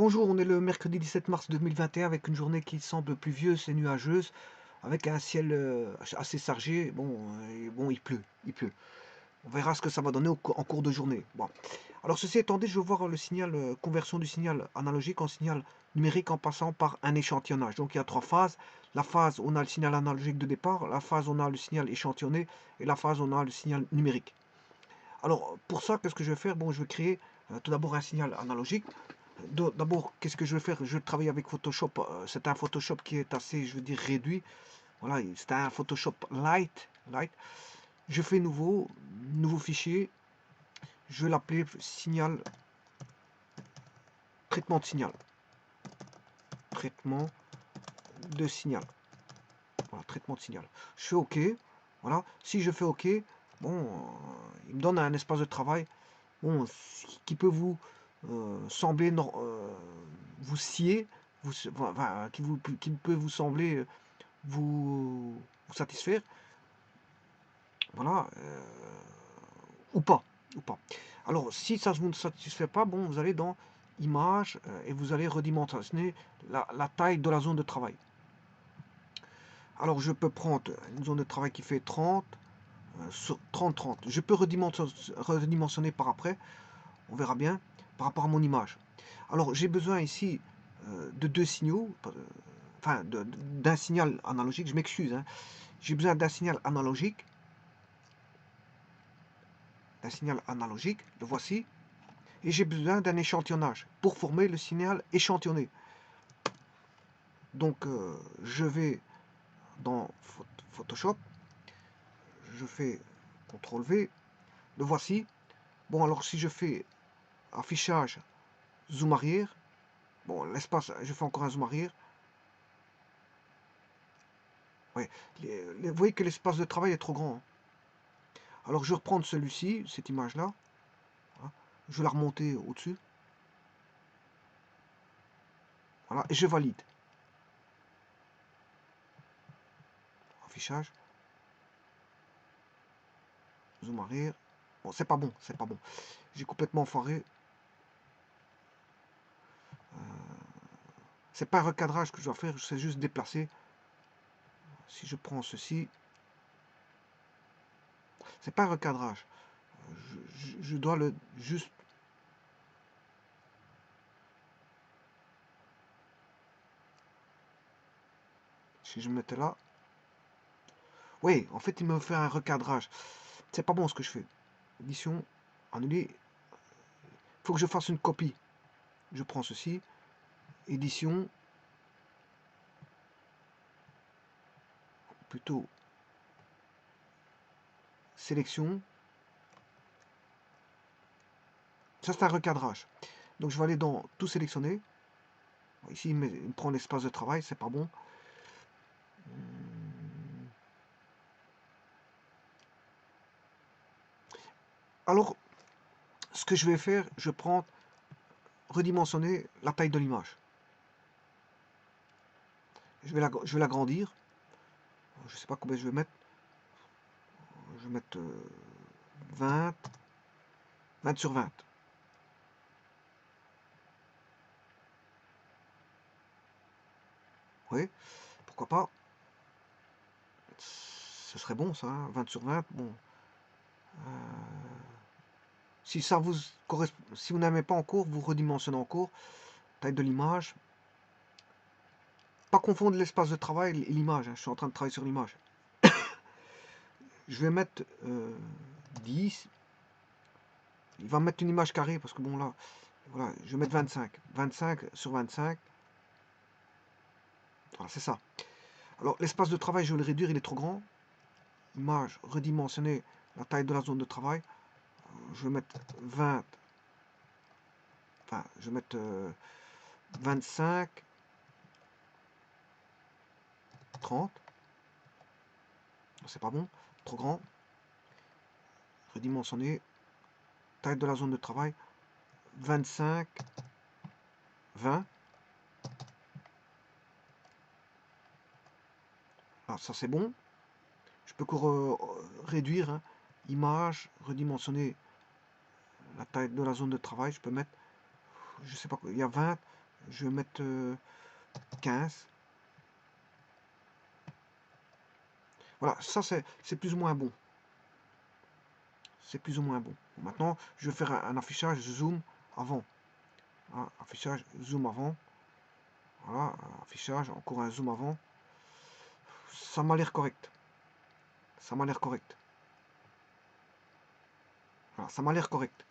Bonjour, on est le mercredi 17 mars 2021 avec une journée qui semble pluvieuse et nuageuse, avec un ciel assez chargé. Bon, il pleut. On verra ce que ça va donner en cours de journée. Bon. Alors ceci étant dit, je veux voir le signal, conversion du signal analogique en signal numérique en passant par un échantillonnage. Donc il y a trois phases. La phase où on a le signal analogique de départ, la phase où on a le signal échantillonné et la phase où on a le signal numérique. Alors pour ça, qu'est-ce que je vais faire? Bon, je vais créer tout d'abord un signal analogique. D'abord, qu'est-ce que je vais faire? Je vais travailler avec Photoshop. C'est un Photoshop qui est assez, je veux dire, réduit. Voilà, c'est un Photoshop light. Je fais nouveau fichier. Je vais l'appeler signal, traitement de signal. Traitement de signal. Voilà, traitement de signal. Je fais OK. Voilà. Si je fais OK, bon, il me donne un espace de travail. Bon, qui peut vous sembler vous scier, enfin, qui peut vous sembler vous satisfaire, voilà, ou pas, ou pas. Alors, si ça ne vous satisfait pas, bon, vous allez dans Images et vous allez redimensionner la taille de la zone de travail. Alors, je peux prendre une zone de travail qui fait 30 sur 30. Je peux redimensionner par après, on verra bien, par rapport à mon image. Alors, j'ai besoin ici de deux signaux, enfin, d'un signal analogique, je m'excuse, hein. J'ai besoin d'un signal analogique, le voici, et j'ai besoin d'un échantillonnage pour former le signal échantillonné. Donc je vais dans Photoshop, je fais CTRL V, le voici. Bon, alors si je fais affichage, zoom arrière, bon, l'espace, je fais encore un zoom arrière. Ouais. Vous voyez que l'espace de travail est trop grand, hein. Alors je vais reprendre celui-ci, cette image-là, hein. Je vais la remonter au-dessus. Voilà, et je valide. Affichage. Zoom arrière. Bon, c'est pas bon, c'est pas bon. J'ai complètement foiré. C'est pas un recadrage que je dois faire, c'est juste déplacer. Si je prends ceci, c'est pas un recadrage. Je dois le juste. Si je me mettais là. Oui, en fait, il me fait un recadrage. C'est pas bon ce que je fais. Édition, annuler. Il faut que je fasse une copie. Je prends ceci. Édition. Plutôt. Sélection. Ça, c'est un recadrage. Donc, je vais aller dans tout sélectionner. Ici, il me prend l'espace de travail. C'est pas bon. Alors, ce que je vais faire, je prends redimensionner la taille de l'image. Je vais l'agrandir. Je ne sais pas combien je vais mettre. Je vais mettre 20. 20 sur 20. Oui, pourquoi pas. Ce serait bon ça, hein, 20 sur 20. Bon. Si ça vous correspond, si vous n'aimez pas en cours, vous redimensionnez en cours. Taille de l'image. Pas confondre l'espace de travail et l'image, hein. Je suis en train de travailler sur l'image. Je vais mettre 10. Il va mettre une image carrée parce que bon là, voilà, je vais mettre 25. 25 sur 25. Voilà, c'est ça. Alors l'espace de travail, je vais le réduire, il est trop grand. Image, redimensionner la taille de la zone de travail. Je vais mettre 20. Enfin, je vais mettre 25. 30. C'est pas bon. Trop grand. Redimensionner. Taille de la zone de travail. 25. 20. Ah, ça c'est bon. Je peux réduire, hein. Image, redimensionner la taille de la zone de travail. Je peux mettre, je sais pas quoi, il y a 20. Je vais mettre 15. Voilà, ça c'est plus ou moins bon. C'est plus ou moins bon. Maintenant, je vais faire un affichage zoom avant. Hein, affichage zoom avant. Voilà, affichage, encore un zoom avant. Ça m'a l'air correct. Ça m'a l'air correct. Voilà, ça m'a l'air correct.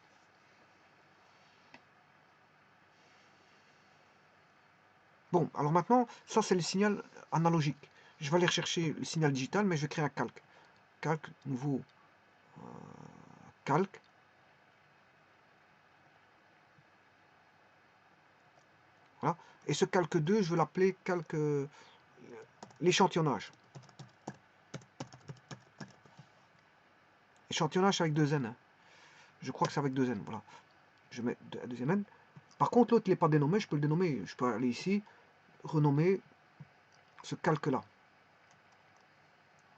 Bon, alors maintenant, ça c'est le signal analogique. Je vais aller chercher le signal digital, mais je vais créer un calque. Calque, nouveau calque. Voilà. Et ce calque 2, je vais l'appeler calque l'échantillonnage. Échantillonnage avec 2 N. Hein. Je crois que c'est avec 2 N. Voilà. Je mets un deuxième N. Par contre, l'autre, il n'est pas dénommé. Je peux le dénommer. Je peux aller ici, renommer ce calque-là.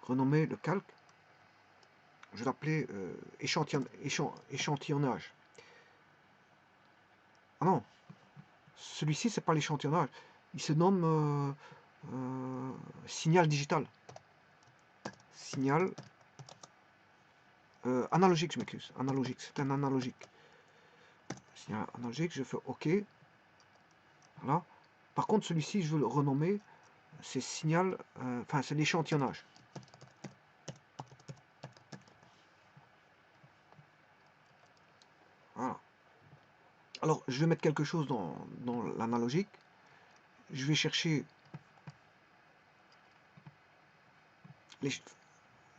Renommer le calque. Je vais l'appeler échantillonnage. Ah non, celui-ci, c'est pas l'échantillonnage. Il se nomme signal digital. Signal analogique, je m'excuse. Analogique, c'est un analogique. Signal analogique, je fais OK. Voilà. Par contre, celui-ci, je veux le renommer. C'est signal, enfin, c'est l'échantillonnage. Voilà. Alors, je vais mettre quelque chose dans l'analogique. Je vais chercher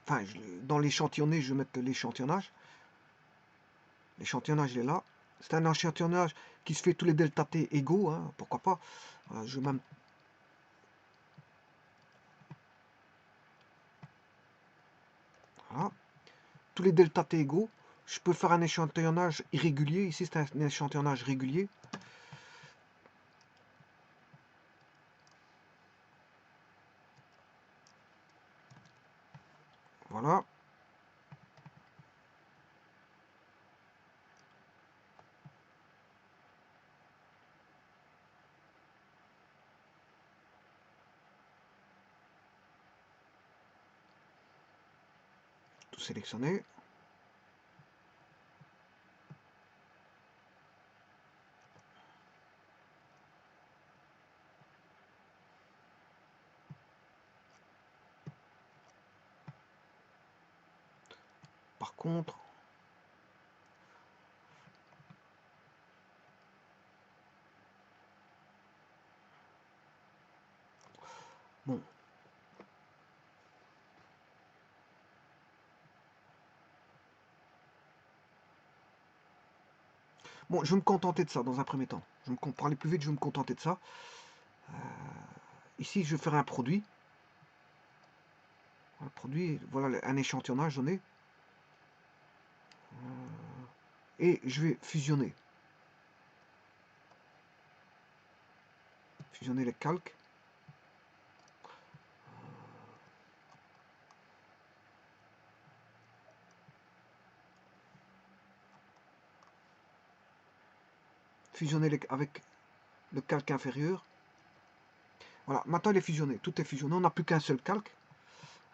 enfin, dans l'échantillonné, je vais mettre l'échantillonnage. L'échantillonnage est là. C'est un échantillonnage qui se fait tous les delta t égaux, hein, pourquoi pas. Je vais même... Voilà. Tous les delta t égaux. Je peux faire un échantillonnage irrégulier. Ici, c'est un échantillonnage régulier. Voilà. Tout sélectionné. Par contre, bon. Bon, je vais me contenter de ça dans un premier temps. Pour aller plus vite, je vais me contenter de ça. Ici, je vais faire un produit. Un produit, voilà un échantillonnage donné. Et je vais fusionner. Fusionner les calques. Fusionner avec le calque inférieur. Voilà, maintenant il est fusionné, tout est fusionné, on n'a plus qu'un seul calque.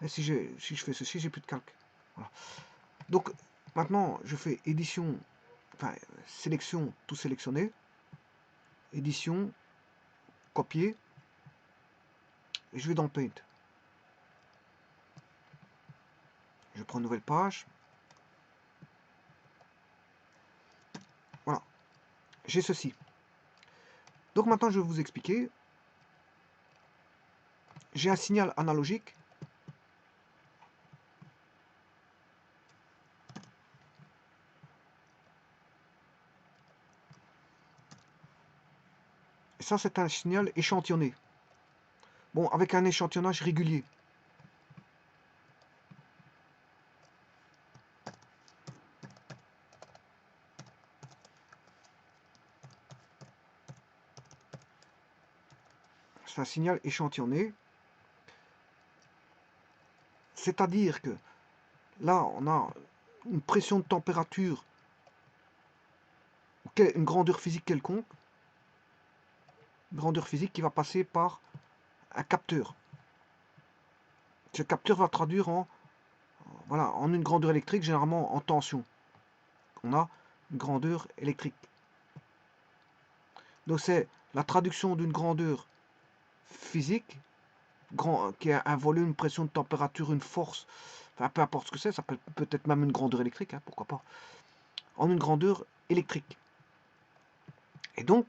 Et si je fais ceci, j'ai plus de calque. Voilà. Donc maintenant je fais édition, enfin sélection, tout sélectionné, édition, copier, et je vais dans le Paint. Je prends une nouvelle page. Voilà, j'ai ceci. Donc maintenant je vais vous expliquer. J'ai un signal analogique. Et ça c'est un signal échantillonné. Bon, avec un échantillonnage régulier. C'est un signal échantillonné. C'est-à-dire que là, on a une pression de température, une grandeur physique quelconque. grandeur physique qui va passer par un capteur. Ce capteur va traduire voilà, en une grandeur électrique, généralement en tension. On a une grandeur électrique. Donc c'est la traduction d'une grandeur physique, qui a un volume, une pression, une température, une force, enfin peu importe ce que c'est, ça peut être même une grandeur électrique, hein, pourquoi pas, en une grandeur électrique. Et donc,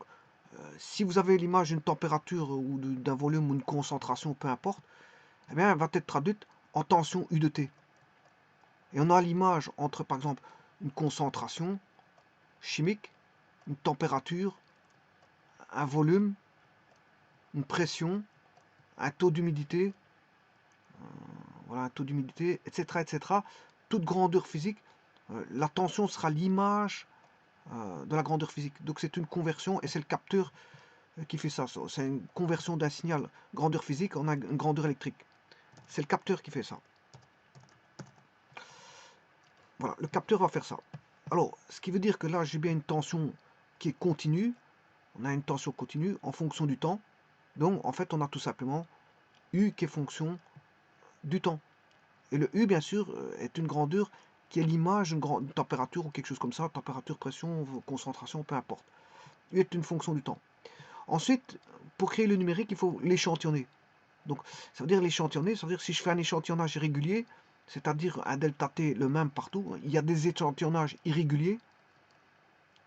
si vous avez l'image d'une température ou d'un volume ou une concentration, peu importe, eh bien, elle va être traduite en tension U de T. Et on a l'image entre, par exemple, une concentration chimique, une température, un volume, une pression, un taux d'humidité, voilà, un taux d'humidité, etc., etc. Toute grandeur physique, la tension sera l'image de la grandeur physique. Donc c'est une conversion et c'est le capteur qui fait ça. C'est une conversion d'un signal grandeur physique en une grandeur électrique. C'est le capteur qui fait ça. Voilà, le capteur va faire ça. Alors, ce qui veut dire que là, j'ai bien une tension qui est continue. On a une tension continue en fonction du temps. Donc, en fait, on a tout simplement U qui est fonction du temps. Et le U, bien sûr, est une grandeur qui est l'image d'une température ou quelque chose comme ça. Température, pression, concentration, peu importe. U est une fonction du temps. Ensuite, pour créer le numérique, il faut l'échantillonner. Donc, ça veut dire l'échantillonner, ça veut dire que si je fais un échantillonnage régulier, c'est-à-dire un delta T le même partout, il y a des échantillonnages irréguliers.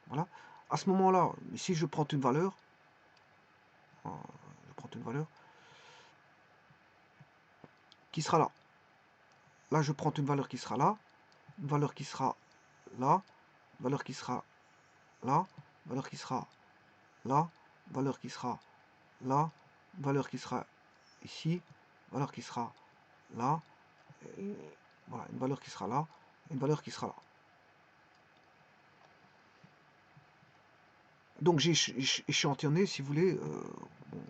Voilà. À ce moment-là, si je prends une valeur, qui sera là. Là, je prends une valeur qui sera là, une valeur qui sera là, une valeur qui sera là, une valeur qui sera là, une valeur qui sera là, une valeur qui sera ici, une valeur qui sera là, et voilà, une valeur qui sera là, une valeur qui sera là. Donc j'ai échantillonné, si vous voulez, bon,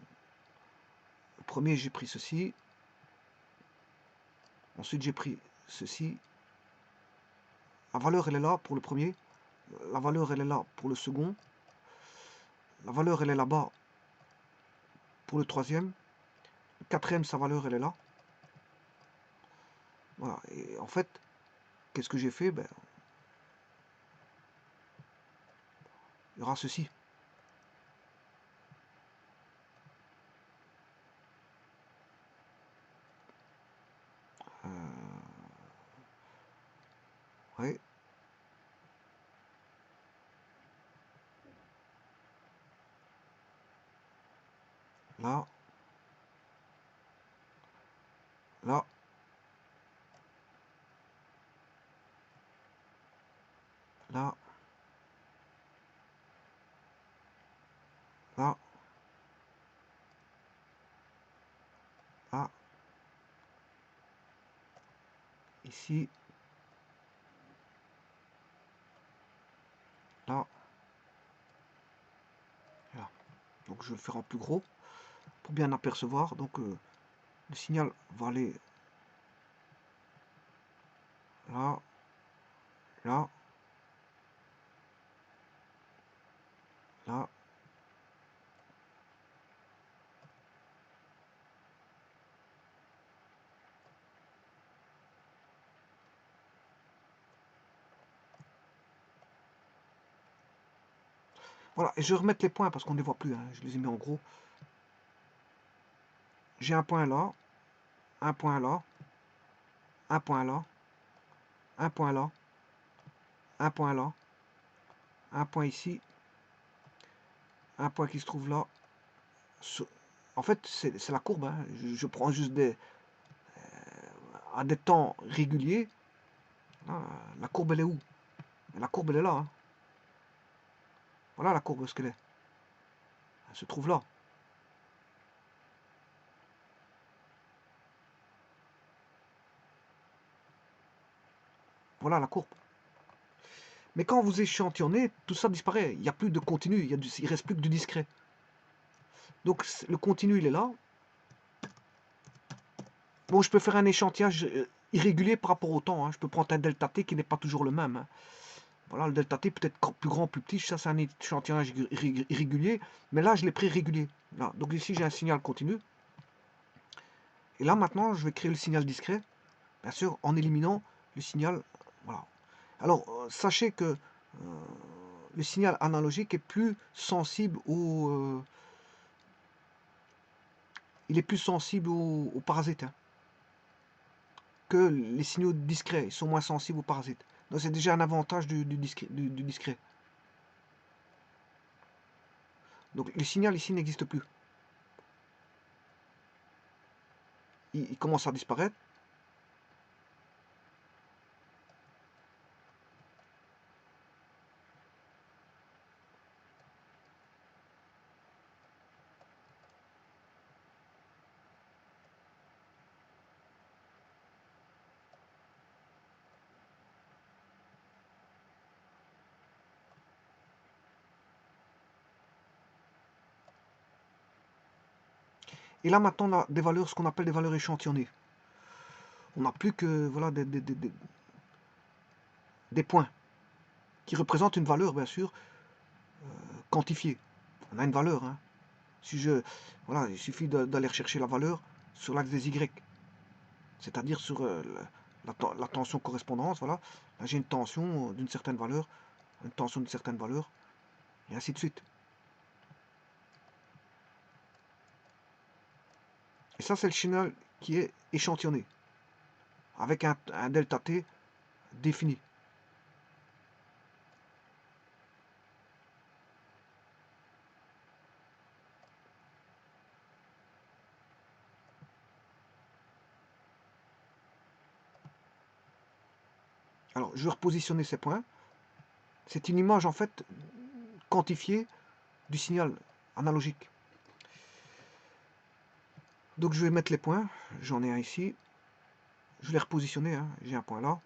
le premier j'ai pris ceci, ensuite j'ai pris ceci, la valeur elle est là pour le premier, la valeur elle est là pour le second, la valeur elle est là-bas pour le troisième, le quatrième sa valeur elle est là. Voilà, et en fait, qu'est-ce que j'ai fait? Ben, il y aura ceci. Ouais. Là, là, là, là, là, ici, là, et là. Donc je vais le faire en plus gros pour bien apercevoir. Donc le signal va aller là, là, là. Voilà, et je vais remettre les points parce qu'on ne les voit plus, hein. Je les ai mis en gros. J'ai un point là, un point là, un point là, un point là, un point là, un point ici, un point qui se trouve là. En fait, c'est la courbe, hein. Je prends juste à des temps réguliers. Là, la courbe, elle est où? La courbe, elle est là, hein. Voilà la courbe, ce qu'elle est. Elle se trouve là. Voilà la courbe. Mais quand vous échantillonnez, tout ça disparaît. Il n'y a plus de continu, il ne reste plus que du discret. Donc le continu, il est là. Bon, je peux faire un échantillage irrégulier par rapport au temps, hein. Je peux prendre un delta t qui n'est pas toujours le même, hein. Voilà, le delta t peut être plus grand, plus petit, ça c'est un échantillonnage irrégulier, mais là je l'ai pris régulier. Là. Donc ici j'ai un signal continu. Et là maintenant je vais créer le signal discret, bien sûr en éliminant le signal. Voilà. Alors sachez que le signal analogique est plus sensible il est plus sensible aux parasites, hein, que les signaux discrets. Ils sont moins sensibles aux parasites. Donc c'est déjà un avantage du discret. Donc le signal ici n'existe plus. Il commence à disparaître. Et là maintenant on a des valeurs, ce qu'on appelle des valeurs échantillonnées. On n'a plus que voilà, des points qui représentent une valeur, bien sûr, quantifiée. On a une valeur. Hein. Voilà, il suffit d'aller rechercher la valeur sur l'axe des Y, c'est-à-dire sur la tension correspondance. Voilà. Là, j'ai une tension d'une certaine valeur, une tension d'une certaine valeur, et ainsi de suite. Et ça, c'est le signal qui est échantillonné, avec un delta T défini. Alors, je vais repositionner ces points. C'est une image, en fait, quantifiée du signal analogique. Donc, je vais mettre les points. J'en ai un ici. Je vais les repositionner. Hein. J'ai un point là.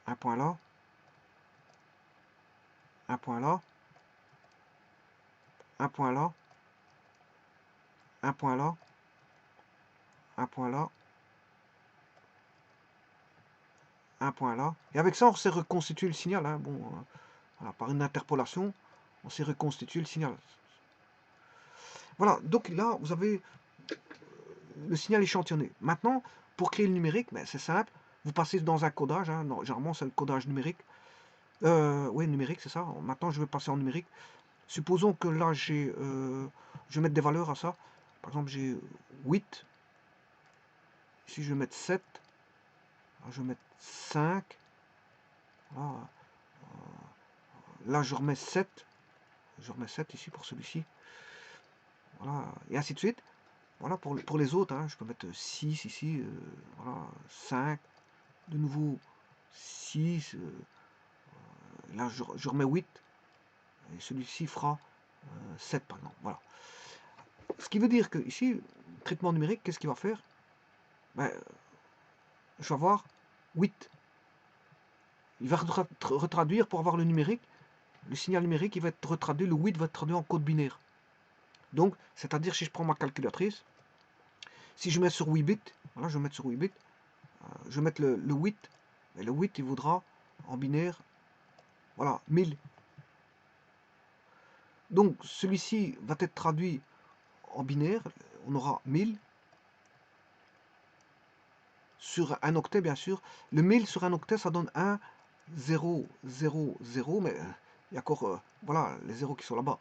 Un point là. Un point là. Un point là. Un point là. Un point là. Un point là. Et avec ça, on s'est reconstitué le signal. Hein. Bon, voilà, par une interpolation, on s'est reconstitué le signal. Voilà, donc là, vous avez le signal échantillonné. Maintenant, pour créer le numérique, ben, c'est simple. Vous passez dans un codage. Hein. Non, généralement, c'est le codage numérique. Oui, numérique, c'est ça. Maintenant, je vais passer en numérique. Supposons que là, je vais mettre des valeurs à ça. Par exemple, j'ai 8. Ici, je vais mettre 7. Là, je vais mettre 5. Voilà. Là, je remets 7. Je remets 7 ici pour celui-ci. Voilà. Et ainsi de suite. Voilà, pour les autres, hein, je peux mettre 6 ici. Voilà, 5. De nouveau 6. Là, je remets 8. Et celui-ci fera 7, par exemple. Voilà. Ce qui veut dire que ici, le traitement numérique, qu'est-ce qu'il va faire? Ben, je vais avoir 8. Il va retraduire pour avoir le numérique. Le signal numérique, il va être retraduit, le 8 va être traduit en code binaire. Donc, c'est-à-dire, si je prends ma calculatrice, si je mets sur 8 bits, voilà, je vais mettre sur 8 bits, je vais mettre le 8, et le 8, il vaudra en binaire, voilà, 1000. Donc, celui-ci va être traduit en binaire, on aura 1000, sur un octet, bien sûr. Le 1000 sur un octet, ça donne 1, 0, 0, 0, mais il y a encore, voilà, les zéros qui sont là-bas.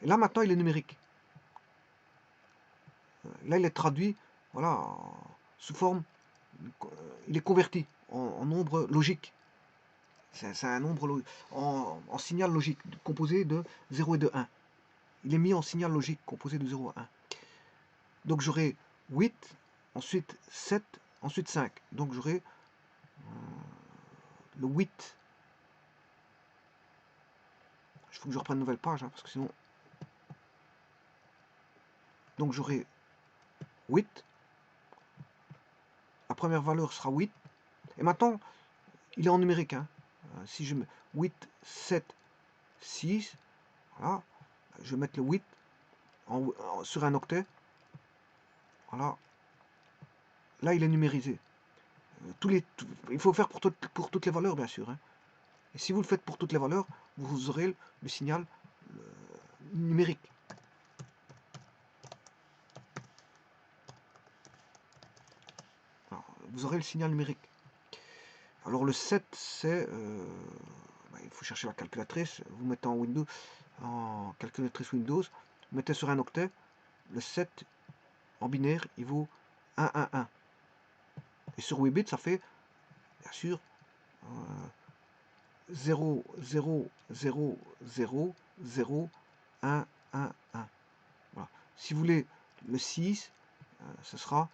Et là, maintenant, il est numérique. Là, il est traduit, voilà, sous forme, il est converti en nombre logique. C'est un nombre en signal logique, composé de 0 et de 1. Il est mis en signal logique, composé de 0 à 1. Donc, j'aurai 8, ensuite 7, ensuite 5. Donc, j'aurai le 8. Il faut que je reprenne une nouvelle page, hein, parce que sinon... Donc, j'aurai 8. La première valeur sera 8. Et maintenant, il est en numérique. Hein. Si je mets 8, 7, 6, voilà, je vais mettre le 8 sur un octet. Voilà. Là, il est numérisé. il faut faire pour toutes les valeurs, bien sûr. Hein. Et si vous le faites pour toutes les valeurs, vous aurez le signal numérique. Alors, vous aurez le signal numérique. Alors le 7, c'est... il faut chercher la calculatrice. Vous mettez en Windows, en calculatrice Windows, vous mettez sur un octet, le 7 en binaire, il vaut 1, 1, 1. Et sur 8 bits, ça fait, bien sûr, 0, 0, 0, 0, 0, 1, 1, 1. Voilà. Si vous voulez le 6, ce sera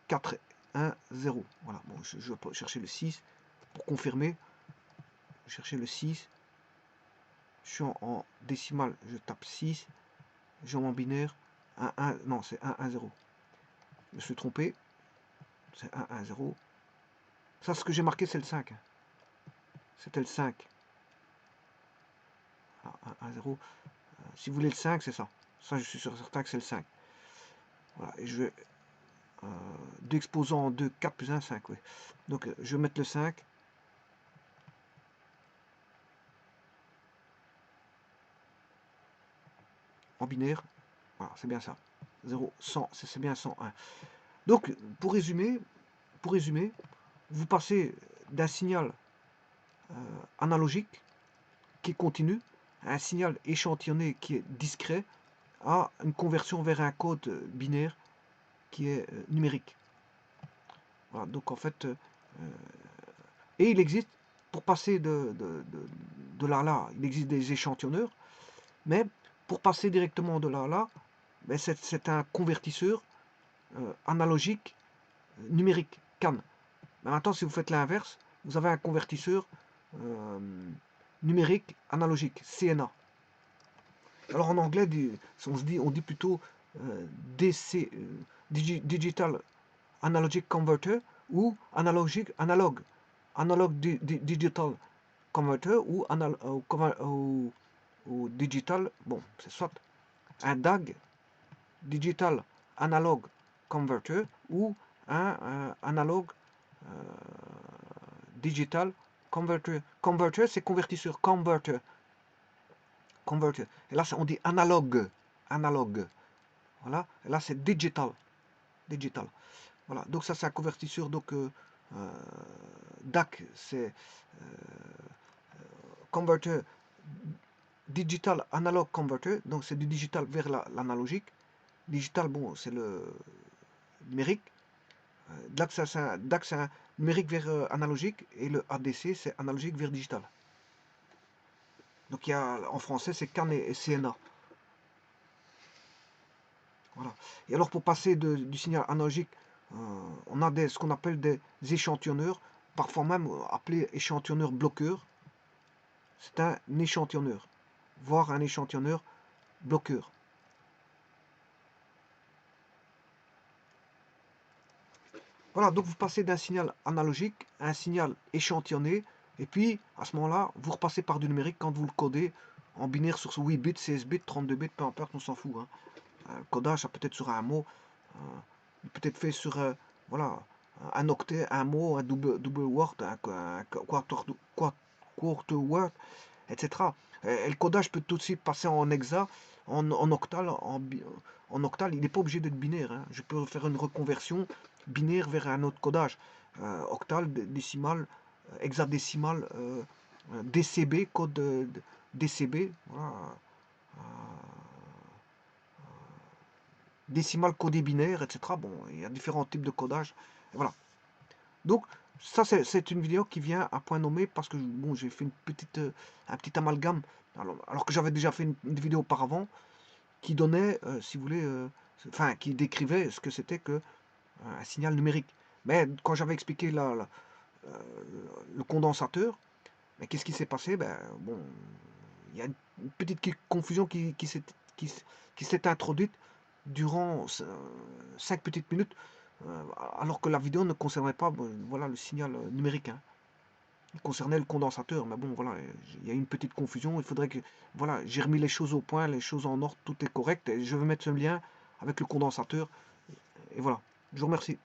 4, 1, 0. Voilà. Bon, je vais chercher le 6 pour confirmer. Chercher le 6. Je suis en décimale, je tape 6. J'ai en binaire 1, 1. Non, c'est 1, 1, 0. Je me suis trompé. C'est 1, 1, 0. Ça, ce que j'ai marqué, c'est le 5. C'était le 5. Alors, 1, 1, 0. Si vous voulez le 5, c'est ça. Ça, je suis certain que c'est le 5. Voilà. Et je vais... 2 exposants en 2, 4 plus 1, 5. Oui. Donc, je vais mettre le 5. En binaire. Voilà, c'est bien ça. 0, 100. C'est bien 101. Donc, pour résumer, vous passez d'un signal analogique qui est continu à un signal échantillonné qui est discret à une conversion vers un code binaire qui est numérique. Voilà, donc en fait, et il existe, pour passer de là à là, il existe des échantillonneurs, mais pour passer directement de là à là, ben c'est un convertisseur analogique numérique, CAN. Mais maintenant, si vous faites l'inverse, vous avez un convertisseur numérique analogique, CNA. Alors en anglais, on dit plutôt DC, Digital Analogic Converter ou analog Digital Converter ou Digital, bon, c'est soit un DAG, Digital Analog Converter, ou un Analog Digital Converter. Converter, c'est convertisseur, converter. Et là, on dit analogue. Voilà. Et là, c'est digital. Voilà. Donc ça, c'est un convertisseur. Donc DAC, c'est converter, digital analog converter. Donc c'est du digital vers l'analogique. Digital, bon, c'est le numérique. DAC, c'est un numérique vers analogique. Et le ADC, c'est analogique vers digital. Donc il y a, en français, c'est CAN et CNA. Voilà. Et alors pour passer du signal analogique, on a ce qu'on appelle des échantillonneurs, parfois même appelés échantillonneurs bloqueurs. C'est un échantillonneur, voire un échantillonneur bloqueur. Voilà, donc vous passez d'un signal analogique à un signal échantillonné, et puis à ce moment-là, vous repassez par du numérique quand vous le codez en binaire sur 8 bits, 16 bits, 32 bits, peu importe, on s'en fout. Hein. Le codage, ça peut être sur un mot, peut être fait sur voilà, un octet, un mot, un double word, un quarter word, etc. Et le codage peut aussi passer en hexa, en octal. En octal, il n'est pas obligé d'être binaire. Hein. Je peux faire une reconversion binaire vers un autre codage. Octal, décimal, hexadécimal, DCB, code DCB. Voilà. Décimal codé binaire, etc. Bon, il y a différents types de codage. Et voilà. Donc, ça, c'est une vidéo qui vient à point nommé parce que bon, j'ai fait un petit amalgame. Alors que j'avais déjà fait une vidéo auparavant qui donnait, si vous voulez, enfin, qui décrivait ce que c'était que un signal numérique. Mais quand j'avais expliqué le condensateur, mais qu'est-ce qui s'est passé? Ben, bon, il y a une petite confusion qui s'est introduite durant 5 petites minutes, alors que la vidéo ne concernait pas voilà, le signal numérique. Hein. Il concernait le condensateur, mais bon, voilà, il y a une petite confusion. Il faudrait que, voilà, j'ai remis les choses au point, les choses en ordre, tout est correct. Et je vais mettre ce lien avec le condensateur. Et voilà, je vous remercie.